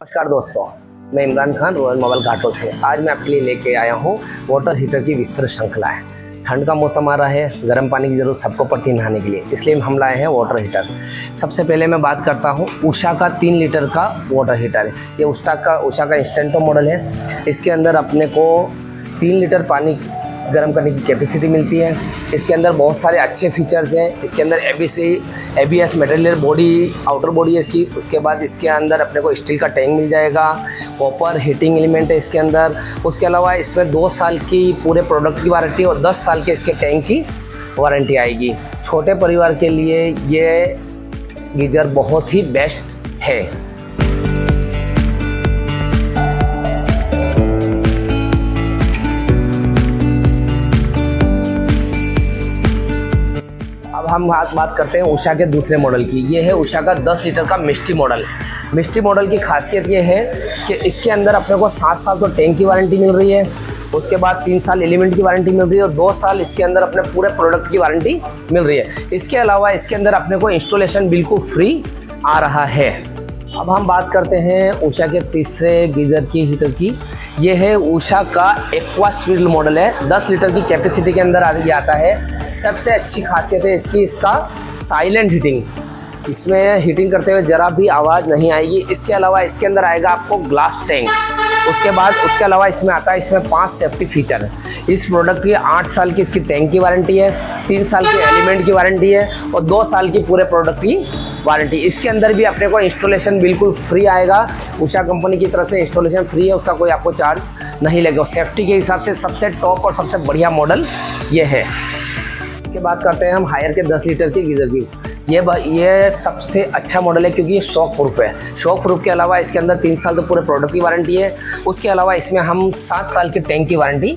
नमस्कार दोस्तों, मैं इमरान खान रॉयल मोबाइल घाटोल से। आज मैं आपके लिए लेके आया हूँ वाटर हीटर की विस्तृत श्रृंखला है। ठंड का मौसम आ रहा है, गर्म पानी की ज़रूरत सबको पड़ती है नहाने के लिए, इसलिए हम लाए हैं वाटर हीटर। सबसे पहले मैं बात करता हूँ उषा का 3 लीटर का वाटर हीटर है। ये उषा का इंस्टेंटो मॉडल है। इसके अंदर अपने को 3 लीटर पानी गर्म करने की कैपेसिटी मिलती है। इसके अंदर बहुत सारे अच्छे फीचर्स हैं। इसके अंदर ABS material body, outer body है इसकी। उसके बाद इसके अंदर अपने को स्टील का टैंक मिल जाएगा। कॉपर हीटिंग एलिमेंट है इसके अंदर। उसके अलावा इसमें 2 साल की पूरे प्रोडक्ट की वारंटी और 10 साल के इसके टैंक की वारंटी आएगी। छोटे परिवार के लिए ये गीजर बहुत ही बेस्ट है। अब हम बात करते हैं उषा के दूसरे मॉडल की। ये है उषा का 10 लीटर का मिस्टी मॉडल। मिस्टी मॉडल की खासियत ये है कि इसके अंदर अपने को 7 साल तो टैंक की वारंटी मिल रही है। उसके बाद 3 साल एलिमेंट की वारंटी मिल रही है और 2 साल इसके अंदर अपने पूरे प्रोडक्ट की वारंटी मिल रही है। इसके अलावा इसके अंदर अपने को इंस्टॉलेशन बिल्कुल फ्री आ रहा है। अब हम बात करते हैं उषा के तीसरे गीजर की हीटर की। ये है उषा का एक्वा स्वीट मॉडल है। 10 लीटर की कैपेसिटी के अंदर ये आता है। सबसे अच्छी खासियत है इसका साइलेंट हीटिंग। इसमें हीटिंग करते हुए ज़रा भी आवाज़ नहीं आएगी। इसके अलावा इसके अंदर आएगा आपको ग्लास टैंक। उसके अलावा इसमें आता है इसमें 5 सेफ्टी फीचर है। इस प्रोडक्ट की 8 साल की इसकी टैंक की वारंटी है, 3 साल की एलिमेंट की वारंटी है और 2 साल की पूरे प्रोडक्ट की वारंटी। इसके अंदर भी अपने को इंस्टॉलेशन बिल्कुल फ्री आएगा। उषा कंपनी की तरफ से इंस्टॉलेशन फ्री है, उसका कोई आपको चार्ज नहीं लगेगा। सेफ्टी के हिसाब से सबसे टॉप और सबसे बढ़िया मॉडल ये है। इसके बाद करते हैं हम हायर के 10 लीटर की गीजर की। ये सबसे अच्छा मॉडल है क्योंकि ये शॉक प्रूफ है। शॉक प्रूफ के अलावा इसके अंदर 3 साल तो पूरे प्रोडक्ट की वारंटी है। उसके अलावा इसमें हम 7 साल की टैंक की वारंटी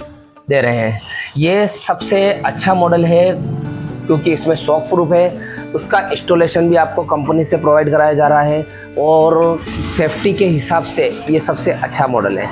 दे रहे हैं। ये सबसे अच्छा मॉडल है क्योंकि इसमें शॉक प्रूफ है। उसका इंस्टॉलेशन भी आपको कंपनी से प्रोवाइड कराया जा रहा है और सेफ्टी के हिसाब से ये सबसे अच्छा मॉडल है।